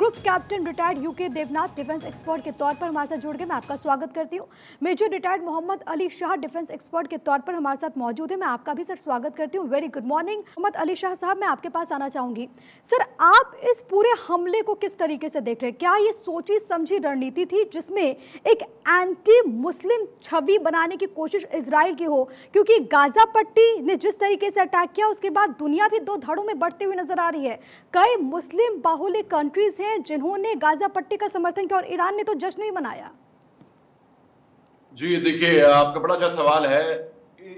Group captain retired UK Devnath defence expert के तौर पर हमारे साथ जुड़ गए। मैं आपका स्वागत करती हूँ। Major retired Mohammad Ali Shah defence expert के तौर पर हमारे साथ मौजूद है। मैं आपका भी सर स्वागत करती हूँ। Very good morning Mohammad Ali Shah sahab, मैं आपके पास आना चाहूंगी। सर, आप इस पूरे हमले को किस तरीके से देख रहे हैं? क्या ये सोची समझी रणनीति थी जिसमें एक एंटी मुस्लिम छवि बनाने की कोशिश इजराइल की हो? क्योंकि गाजा पट्टी ने जिस तरीके से अटैक किया उसके बाद दुनिया भी दो धड़ों में बढ़ती हुई नजर आ रही है। कई मुस्लिम बाहुल्य कंट्रीज हैं जिन्होंने गाजा पट्टी का समर्थन किया और ईरान ने तो जश्न ही मनाया। जी देखिए, आपका बड़ा अच्छा सवाल है।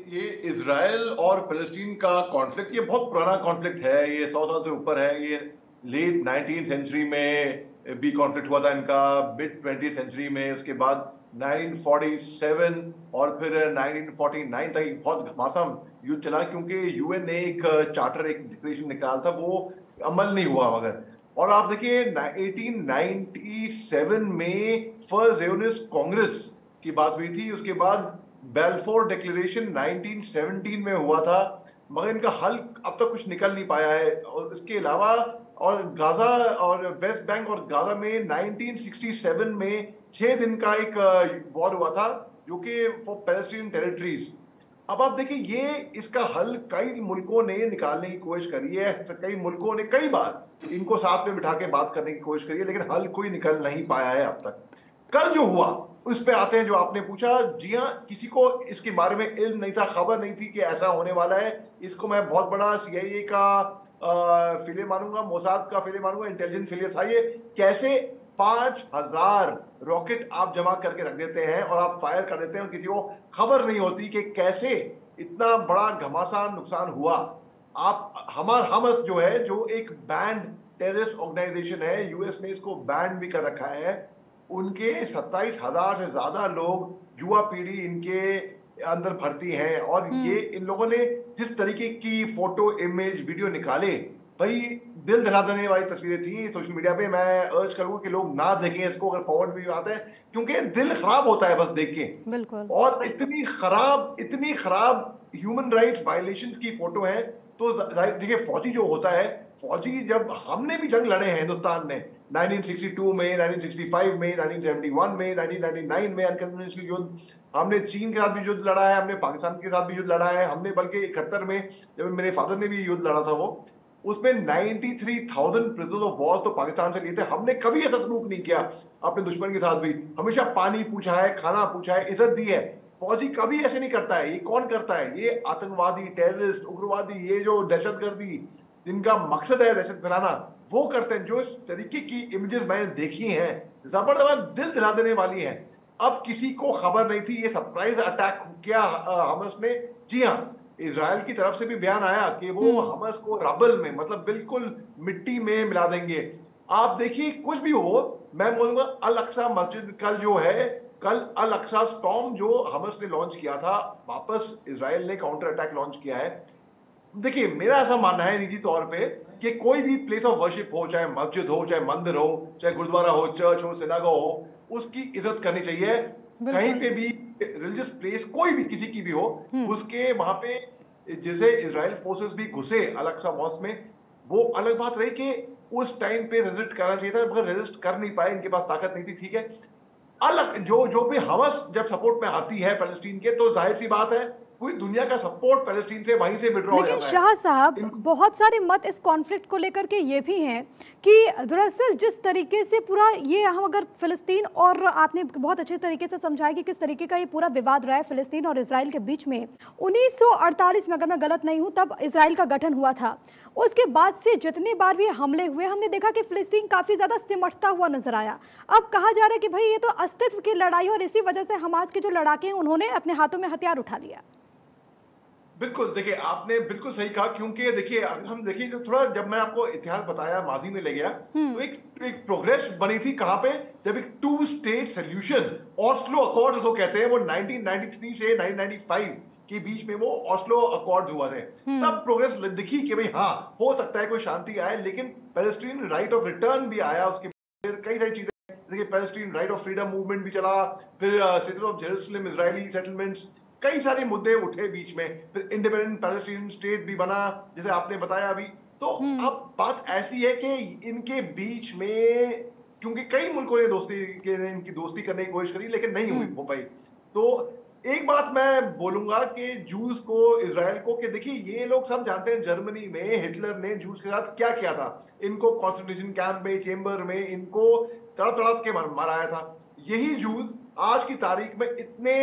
ये इजराइल और फिलिस्तीन का कॉन्फ्लिक्ट ये बहुत पुराना कॉन्फ्लिक्ट है। ये 100 साल से ऊपर है। ये लेट 19th सेंचुरी में भी कॉन्फ्लिक्ट हुआ था इनका, मिड 20th सेंचुरी में। उसके बाद 1947 और फिर 1949 तक बहुत घमासान युद्ध चला, क्योंकि यूएन ने एक चार्टर, एक डिक्लेरेशन निकाला था, वो अमल नहीं हुआ। मगर और आप देखिए 1897 में फर्स्ट ज़ियोनिस्ट कांग्रेस की बात हुई थी। उसके बाद बेल्फोर डिक्लेरेशन 1917 में हुआ था, मगर इनका हल अब तक कुछ निकल नहीं पाया है। और इसके अलावा और गाजा और वेस्ट बैंक और गाजा में 1967 में 6 दिन का एक वॉर हुआ था, जो कि फॉर पैलेस्टीन टेरिटरीज। अब आप देखिए, ये इसका हल कई मुल्कों ने निकालने की कोशिश करी है। कई मुल्कों ने कई बार इनको साथ में बिठा के बात करने की कोशिश करी है, लेकिन हल कोई निकल नहीं पाया है अब तक। कल जो हुआ उस पे आते हैं, जो आपने पूछा। जी हाँ, किसी को इसके बारे में इल्म नहीं था, खबर नहीं थी कि ऐसा होने वाला है। इसको मैं बहुत बड़ा CIA का फेलियर मानूंगा, मोसाद का फेलियर मानूंगा, इंटेलिजेंस फेलियर था ये। कैसे 5000 रॉकेट आप जमा करके रख देते हैं और आप फायर कर देते हैं और किसी को खबर नहीं होती कि कैसे इतना बड़ा घमासान नुकसान हुआ। आप हमस जो है, जो एक बैंड टेररिस्ट ऑर्गेनाइजेशन है, यूएस ने इसको बैंड भी कर रखा है। उनके 27,000 से ज्यादा लोग, युवा पीढ़ी इनके अंदर भर्ती हैं। और ये इन लोगों ने जिस तरीके की फोटो, इमेज, वीडियो निकाले, भाई दिल दहला देने वाली तस्वीरें थी सोशल मीडिया पे। मैं अर्ज करूंगा कि लोग ना देखें इसको, अगर फॉरवर्ड भी आते हैं, क्योंकि दिल खराब होता है बस देख के। बिल्कुल। और इतनी खराब ह्यूमन राइट्स वायलेशन की फोटो है। तो देखिए, फौजी जो होता है, फौजी जब हमने भी जंग लड़े हैं हिंदुस्तान ने 1962 में, 1965 में, 1971 में, 1999 में अनकन्वेंशनल युद्ध। हमने चीन के साथ भी युद्ध लड़ा है, हमने पाकिस्तान के साथ भी युद्ध लड़ा है। हमने बल्कि 71 में, जब मेरे फादर ने भी युद्ध लड़ा था, वो उसमें 93,000 प्रिजनर्स ऑफ वॉर तो पाकिस्तान से लिए थे। हमने कभी ऐसा सलूक नहीं किया अपने दुश्मन के साथ भी। हमेशा पानी पूछा है, खाना पूछा है, इज्जत दी है। फौजी कभी ऐसे नहीं करता है। ये कौन करता है? ये आतंकवादी, टेररिस्ट, उग्रवादी, ये जो दहशतगर्दी, जिनका मकसद है दहशत फैलाना, वो करते हैं। जो इस तरीके की इमेजेस मैंने देखी हैं, जबरदस्त दिल दिला देने वाली हैं। अब किसी को खबर नहीं थी, ये सरप्राइज अटैक किया हमस ने। जी हाँ, इजराइल की तरफ से भी बयान आया कि वो हमस को रबल में, मतलब बिल्कुल मिट्टी में मिला देंगे। आप देखिए, कुछ भी हो, मैं बोलूंगा अल अक्सा मस्जिद कल अल अक्सा स्टॉर्म जो हमस ने लॉन्च किया था, वापस इजराइल ने काउंटर अटैक लॉन्च किया है। देखिए, मेरा ऐसा मानना है निजी तौर पे कि कोई भी प्लेस ऑफ वर्शिप हो, चाहे मस्जिद हो, चाहे मंदिर हो, चाहे गुरुद्वारा हो, चर्च हो, सिनागोग हो, उसकी इज्जत करनी चाहिए। कहीं पे भी रिलीजियस प्लेस कोई भी किसी की भी हो, उसके वहां पे जैसे इजराइल फोर्सेस भी घुसे अल अक्सा मॉस्क में, वो अलग बात रही कि उस टाइम पे रेजिस्ट करना चाहिए था, मगर रेजिस्ट कर नहीं पाए, इनके पास ताकत नहीं थी। ठीक है, अलग जो भी हमस जब सपोर्ट में आती है पैलेस्टीन के, तो जाहिर सी बात है पूरी दुनिया का सपोर्ट पैलेस्टीन से वहीं से विड्रॉ हो जाता है। लेकिन शाह साहब, बहुत सारे मत इस कॉन्फ्लिक्ट को लेकर के ये भी हैं कि दरअसल जिस तरीके से पूरा ये, हम अगर फिलिस्तीन, और आपने बहुत अच्छे तरीके से समझाया कि किस तरीके का ये पूरा विवाद रहा है फिलिस्तीन और इजराइल के बीच में। 1948 में, अगर मैं गलत नहीं हूं, तब इजराइल का गठन हुआ था। उसके बाद से जितने बार भी हमले हुए, हमने देखा कि फिलिस्तीन काफी ज्यादा सिमटता हुआ नजर आया। अब कहा जा रहा है कि भाई ये तो अस्तित्व की लड़ाई, और इसी वजह से हमास के जो लड़ाके हैं उन्होंने अपने हाथों में हथियार उठा लिया। बिल्कुल, देखिए आपने बिल्कुल सही कहा। क्योंकि देखिए, अगर हम देखिए, जो थोड़ा, जब मैं आपको इतिहास बताया, माजी में ले गया, तो एक प्रोग्रेस बनी थी कहां पे, जब एक 2 स्टेट सोल्यूशन, ऑस्लो अकॉर्ड उसको कहते हैं, वो 1993 से 1995 के बीच में वो ऑस्लो अकॉर्ड हुआ थे। तब प्रोग्रेस दिखी कि भाई हाँ, हो सकता है कोई शांति आए। लेकिन पैलेस्टीन राइट ऑफ रिटर्न भी आया, उसके फिर कई सारी चीजें, देखिए Palestine right of freedom movement भी चला, फिर city of Jerusalem, Israeli settlements, कई सारे मुद्दे उठे बीच में। फिर इंडिपेंडेंट पैलेस्टीन स्टेट भी बना, जैसे आपने बताया अभी। तो अब बात ऐसी है कि इनके बीच में, क्योंकि कई मुल्कों ने इनकी दोस्ती करने की कोशिश करी लेकिन नहीं हुई हो पाई। तो एक बात मैं बोलूंगा कि जूस को, इजराइल को, कि देखिए ये लोग सब जानते हैं जर्मनी में हिटलर ने जूस के साथ क्या किया था। इनको कॉन्सेंट्रेशन कैंप में, चेम्बर में इनको तड़प तड़प के मराया था। यही जूस आज की तारीख में इतने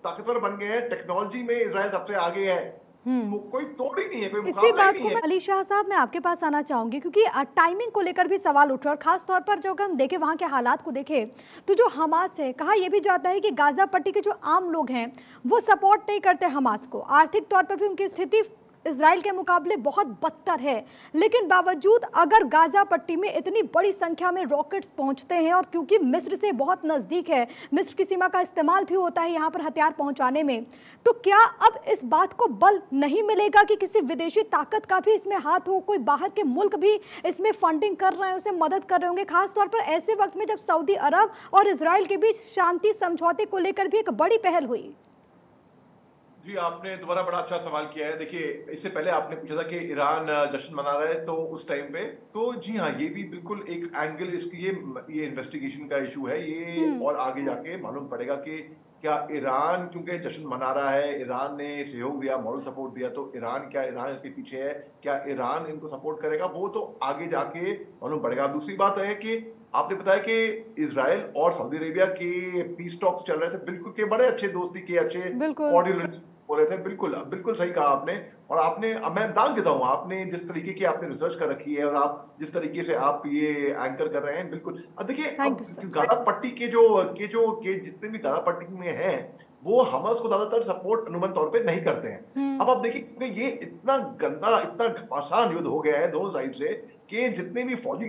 ताकतवर बन गए हैं, टेक्नोलॉजी में इजराइल सबसे आगे है, कोई तोड़ ही नहीं है, कोई इसी मुकाबला ही बात नहीं को है। मैं अली शाह साहब मैं आपके पास आना चाहूंगी, क्योंकि टाइमिंग को लेकर भी सवाल उठ रहा है, और खास तौर पर जो हम देखें वहां के हालात को देखें तो जो हमास है, कहा यह भी जाता है कि गाजा पट्टी के जो आम लोग हैं वो सपोर्ट नहीं करते हमास को, आर्थिक तौर पर भी उनकी स्थिति इजराइल के मुकाबले बहुत बदतर है। लेकिन बावजूद अगर गाजा पट्टी में इतनी बड़ी संख्या में रॉकेट्स पहुंचते हैं, और क्योंकि मिस्र से बहुत नजदीक है, मिस्र की सीमा का इस्तेमाल भी होता है यहां पर हथियार पहुंचाने में, तो क्या अब इस बात को बल नहीं मिलेगा कि किसी विदेशी ताकत का भी इसमें हाथ हो, कोई बाहर के मुल्क भी इसमें फंडिंग कर रहे हैं, उसे मदद कर रहे होंगे, खासतौर पर ऐसे वक्त में जब सऊदी अरब और इजराइल के बीच शांति समझौते को लेकर भी एक बड़ी पहल हुई? जी, आपने दोबारा बड़ा अच्छा सवाल किया है। देखिए, इससे पहले आपने पूछा था कि ईरान जश्न मना रहा है, तो उस टाइम पे तो जी हाँ, ये भी बिल्कुल एक एंगल, इसकी ये इन्वेस्टिगेशन का इशू है ये, और आगे जाके मालूम पड़ेगा कि क्या ईरान, क्योंकि जश्न मना रहा है, ईरान ने सहयोग दिया, मॉरल सपोर्ट दिया, तो ईरान इसके पीछे है, क्या ईरान इनको सपोर्ट करेगा, वो तो आगे जाके मालूम पड़ेगा। दूसरी बात है कि आपने बताया कि इजराइल और सऊदी अरेबिया के पीस टॉक्स चल रहे थे, बिल्कुल के बड़े अच्छे दोस्ती के, अच्छे कॉर्डियल हो रहे थे, बिल्कुल बिल्कुल सही कहा आपने। और आपने, अब मैं दाग देता हूँ, आपने जिस तरीके की आपने रिसर्च कर रखी है और आप जिस तरीके से आप ये एंकर कर रहे हैं, बिल्कुल। अब देखिए, अब गाजा पट्टी के जितने भी गाजा पट्टी में हैं, वो हमास को ज्यादातर सपोर्ट अनुमान तौर पे नहीं करते हैं। अब आप देखिए, क्योंकि ये इतना गंदा, इतना घमासान युद्ध हो गया है दोनों साइड से, कि जितने भी फौजी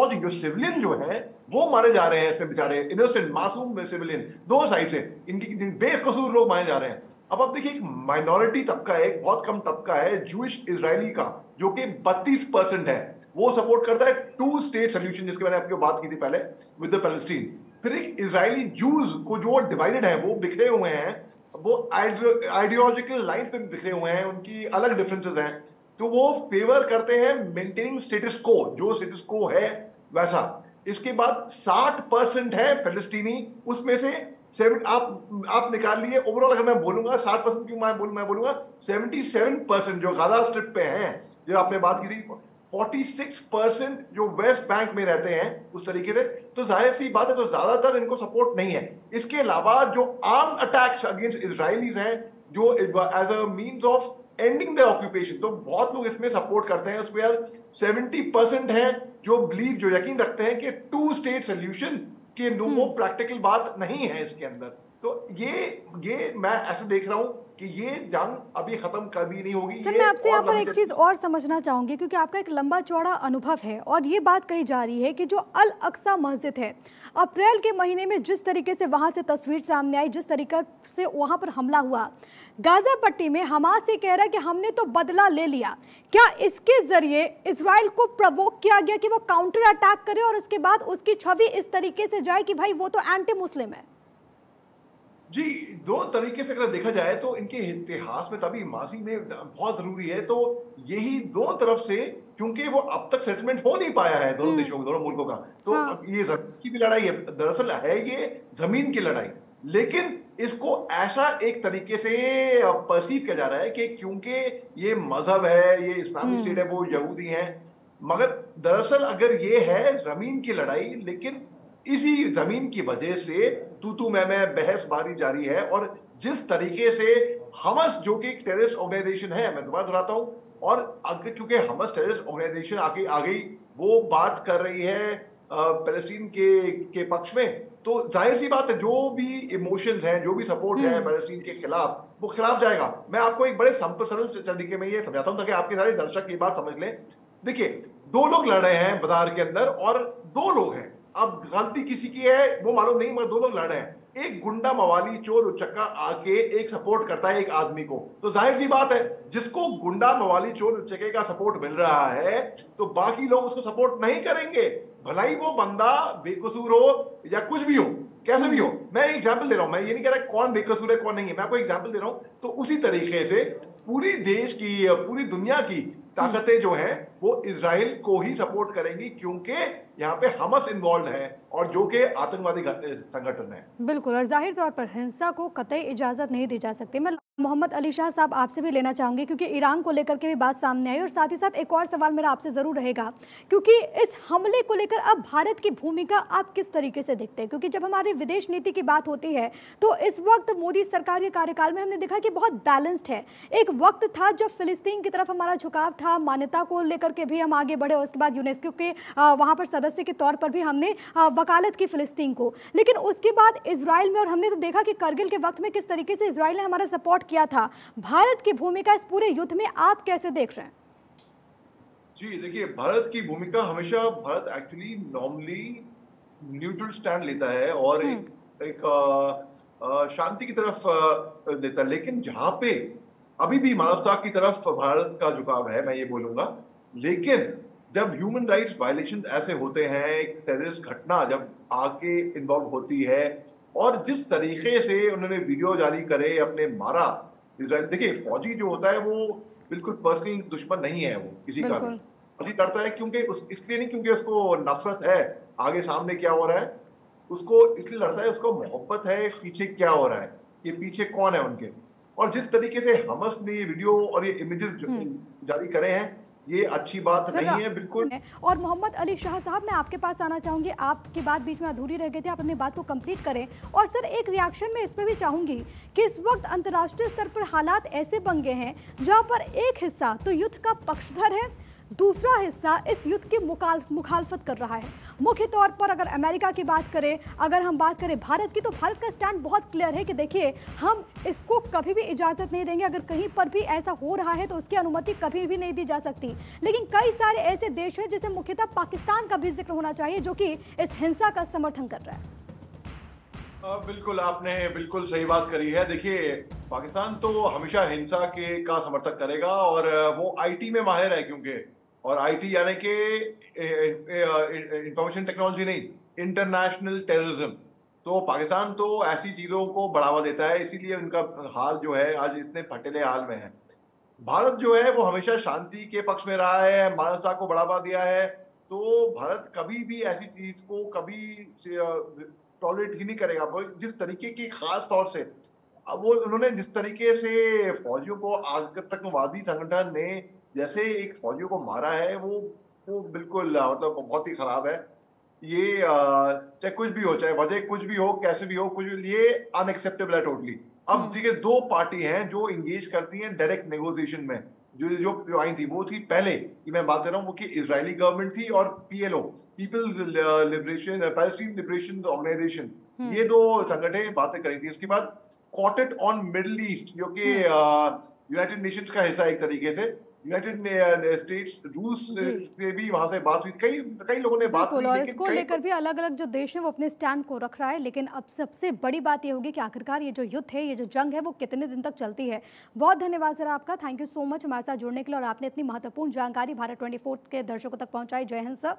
जो सिविलियन जो हैं वो मारे जा रहे हैं इसमें, बेचारे इनोसेंट मासूम सिविलियन दोनों साइड से, इनकी बेकसूर लोग मारे जा रहे हैं। अब आप देखिए, एक माइनॉरिटी तबका है, एक बहुत कम तबका है जूइश इजरायली का, जो कि 32% है, वो सपोर्ट करता है टू स्टेट सोल्यूशन, जिसके मैंने आपको बात की थी पहले, विद द पैलेस्टीन। फिर एक इजरायली जूज को जो डिवाइडेड है, वो बिखरे हुए हैं, वो आइडियोलॉजिकल लाइंस पे बिखरे हुए हैं, उनकी अलग डिफरेंसेस हैं, तो वो फेवर करते हैं मेंटेनिंग स्टेटस को, जो स्टेटस को है वैसा। इसके बाद 60% है फिलिस्तीनी, उसमें से आप निकाल लिए, ओवरऑल अगर मैं बोलूंगा 60% क्यों मैं बोलूंगा 77% जो गाजा स्ट्रिप पे हैं, जो आपने बात की थी, 46% जो वेस्ट बैंक में रहते हैं उस तरीके से, तो जाहिर सी बात है, तो ज्यादातर इनको सपोर्ट नहीं है। इसके अलावा जो आर्म अटैक्स अगेंस्ट इजरायलीज हैं, जो as a means of ending the occupation, तो बहुत लोग इसमें सपोर्ट करते हैं। उसमें यार 70% है जो यकीन रखते हैं कि टू स्टेट सोल्यूशन के वो प्रैक्टिकल बात नहीं है इसके अंदर। तो ये मैं ऐसे देख रहा हूं कि ये जंग अभी खत्म कभी नहीं होगी। सर, मैं आपसे यहाँ पर एक चीज और समझना चाहूंगी, क्योंकि आपका एक लंबा चौड़ा अनुभव है, और ये बात कही जा रही है कि जो अल अक्सा मस्जिद है, अप्रैल के महीने में जिस तरीके से वहां से तस्वीर सामने आई, जिस तरीके से वहां पर हमला हुआ, गाजा पट्टी में हमास ये कह रहा है कि हमने तो बदला ले लिया, क्या इसके जरिए इजराइल को प्रवोक किया गया कि वो काउंटर अटैक करे और उसके बाद उसकी छवि इस तरीके से जाए कि भाई वो तो एंटी मुस्लिम है? जी, दो तरीके से अगर देखा जाए तो इनके इतिहास में, तभी माजी में बहुत जरूरी है, तो यही दो तरफ से, क्योंकि वो अब तक सेटलमेंट हो नहीं पाया है दोनों देशों, दोनों मुल्कों का, तो अब ये जमीन की भी लड़ाई है, दरअसल है ये जमीन की लड़ाई, लेकिन इसको ऐसा एक तरीके से परसीव किया जा रहा है कि क्योंकि ये मजहब है, ये इस्लामिक स्टेट है, वो यहूदी हैं, मगर दरअसल अगर ये है जमीन की लड़ाई, लेकिन इसी जमीन की वजह से तू मैं बहसबाजी जारी है। और जिस तरीके से हमस, जो कि एक टेररिस्ट ऑर्गेनाइजेशन है, मैं दोबारा दोहराता हूं, और अगर क्योंकि हमस टेररिस्ट ऑर्गेनाइजेशन आगे आ गई, वो बात कर रही है पैलेस्टीन के पक्ष में, तो जाहिर सी बात है जो भी इमोशंस हैं, जो भी सपोर्ट है पैलेस्टीन के खिलाफ, वो खिलाफ जाएगा। मैं आपको एक बड़े सरल तरीके में ये समझाता हूं ताकि आपके सारे दर्शक ये बात समझ लें। देखिए, दो लोग लड़ रहे हैं बाजार के अंदर, और दो लोग हैं, अब गलती किसी की है वो मालूम नहीं, मगर दो लोग लड़ रहे हैं। एक गुंडा मवाली चोर उचक्का आके एक सपोर्ट करता है एक आदमी को, तो जाहिर सी बात है जिसको गुंडा मवाली चोर उचक्के का सपोर्ट मिल रहा है, तो बाकी लोग उसको सपोर्ट नहीं करेंगे, भला ही वो बंदा बेकसूर हो या कुछ भी हो, कैसे भी हो। मैं एग्जाम्पल दे रहा हूं, मैं ये नहीं कह रहा कौन बेकसूर है कौन नहीं है, मैं आपको एग्जाम्पल दे रहा हूं। तो उसी तरीके से पूरी देश की, पूरी दुनिया की ताकतें जो हैं वो इजराइल को ही सपोर्ट करेंगी, क्योंकि यहाँ पे हमास इन्वॉल्व है और जो कि आतंकवादी संगठन है। बिल्कुल, और जाहिर तौर पर हिंसा को कतई इजाज़त नहीं दी जा सकती। मैं मोहम्मद अली शाह साहब आपसे भी लेना चाहूँगी, क्योंकि ईरान को लेकर के भी बात सामने आई, और साथ ही साथ एक और सवाल मेरा आपसे ज़रूर रहेगा, क्योंकि इस हमले को लेकर अब भारत की भूमिका आप किस तरीके से देखते हैं? क्योंकि जब हमारी विदेश नीति की बात होती है तो इस वक्त मोदी सरकार के कार्यकाल में हमने देखा कि बहुत बैलेंस्ड है। एक वक्त था जब फिलिस्तीन की तरफ हमारा झुकाव था, मान्यता को लेकर के भी हम आगे बढ़े, उसके बाद यूनेस्को के वहाँ पर सदस्य के तौर पर भी हमने वकालत की फिलिस्तीन को, लेकिन उसके बाद इजराइल में, और हमने तो देखा कि करगिल के वक्त में किस तरीके से इजराइल ने हमारा सपोर्ट किया था। भारत की भूमिका इस पूरे युद्ध में आप कैसे देख रहे हैं? जी देखिए, भारत की भूमिका हमेशा, Bharat actually normally neutral stand लेता है और एक शांति की तरफ देता है, लेकिन जहां पे अभी भी मानवता की तरफ भारत का झुकाव है, मैं ये बोलूंगा। लेकिन जब ह्यूमन राइट्स वायलेशन ऐसे होते हैं, एक टेररिस्ट घटना जब आके इन्वॉल्व होती है, और जिस तरीके से उन्होंने वीडियो जारी करे, अपने मारा इजराइल। देखिए, फौजी जो होता है वो बिल्कुल पर्सनल दुश्मन नहीं है, वो किसी का भी फौजी करता है क्योंकि इसलिए नहीं क्योंकि उसको नफरत है आगे सामने क्या हो रहा है, उसको इसलिए लड़ता है, उसको मोहब्बत है पीछे क्या हो रहा है, ये पीछे कौन है उनके। और जिस तरीके से हमास ने ये वीडियो और ये इमेजेस जारी करे हैं, ये अच्छी बात नहीं है बिल्कुल। और मोहम्मद अली शाह साहब, मैं आपके पास आना चाहूंगी, आपकी बात बीच में अधूरी रह गई थी, आप अपनी बात को कंप्लीट करें। और सर, एक रिएक्शन में इस पर भी चाहूंगी कि इस वक्त अंतर्राष्ट्रीय स्तर पर हालात ऐसे बन गए हैं जहां पर एक हिस्सा तो युद्ध का पक्षधर है, दूसरा हिस्सा इस युद्ध की मुखालफत कर रहा है। मुख्य तौर पर अगर अमेरिका की बात करें, अगर हम बात करें भारत की, तो भारत का स्टैंड बहुत क्लियर है कि देखिए, हम इसको कभी भी इजाज़त नहीं देंगे। अगर कहीं पर भी ऐसा हो रहा है तो उसकी अनुमति कभी भी नहीं दी जा सकती। लेकिन कई सारे ऐसे देश हैं, जैसे मुख्यतः पाकिस्तान का भी जिक्र होना चाहिए, जो कि इस हिंसा का समर्थन कर रहा है। बिल्कुल, आपने बिल्कुल सही बात करी है। देखिए, पाकिस्तान तो हमेशा हिंसा के का समर्थन करेगा, और वो आईटी में माहिर है, क्योंकि और आईटी यानी कि इंफॉर्मेशन टेक्नोलॉजी नहीं, इंटरनेशनल टेररिज्म। तो पाकिस्तान तो ऐसी चीजों को बढ़ावा देता है, इसीलिए उनका हाल जो है आज इतने फटेले हाल में है। भारत जो है वो हमेशा शांति के पक्ष में रहा है, मानवता को बढ़ावा दिया है। तो भारत कभी भी ऐसी चीज को कभी टॉलरेट ही नहीं करेगा। वो जिस तरीके की, खास तौर से वो उन्होंने जिस तरीके से फौजियों को, आतंकवादी संगठन ने जैसे एक फौजियों को मारा है, वो बिल्कुल मतलब बहुत ही खराब है। ये चाहे कुछ भी हो, चाहे वजह कुछ भी हो, कैसे भी हो, कुछ भी, ये अनएक्सेप्टेबल है टोटली। अब देखिए, दो पार्टी हैं जो इंगेज करती हैं डायरेक्ट नेगोशिएशन में, जो आई थी, वो थी पहले की मैं बात कर रहा हूँ, वो की इजरायली गवर्नमेंट थी, और PLO, people's liberation Palestine liberation organisation, ये दो संगठन बातें करी थी। उसके बाद क्वार्टेट ऑन मिडिल ईस्ट, जो कि यूनाइटेड नेशंस का हिस्सा, एक तरीके से यूनाइटेड स्टेट्स, रूस से भी वहां से बात हुई, कई लोगों ने बात की, और इसको लेकर भी अलग अलग जो देश है वो अपने स्टैंड को रख रहा है। लेकिन अब सबसे बड़ी बात ये होगी कि आखिरकार ये जो युद्ध है, ये जो जंग है, वो कितने दिन तक चलती है। बहुत धन्यवाद सर आपका, थैंक यू सो मच हमारे साथ जुड़ने के लिए, और आपने इतनी महत्वपूर्ण जानकारी भारत 24 के दर्शकों तक पहुंचाई। जय हिंद सर।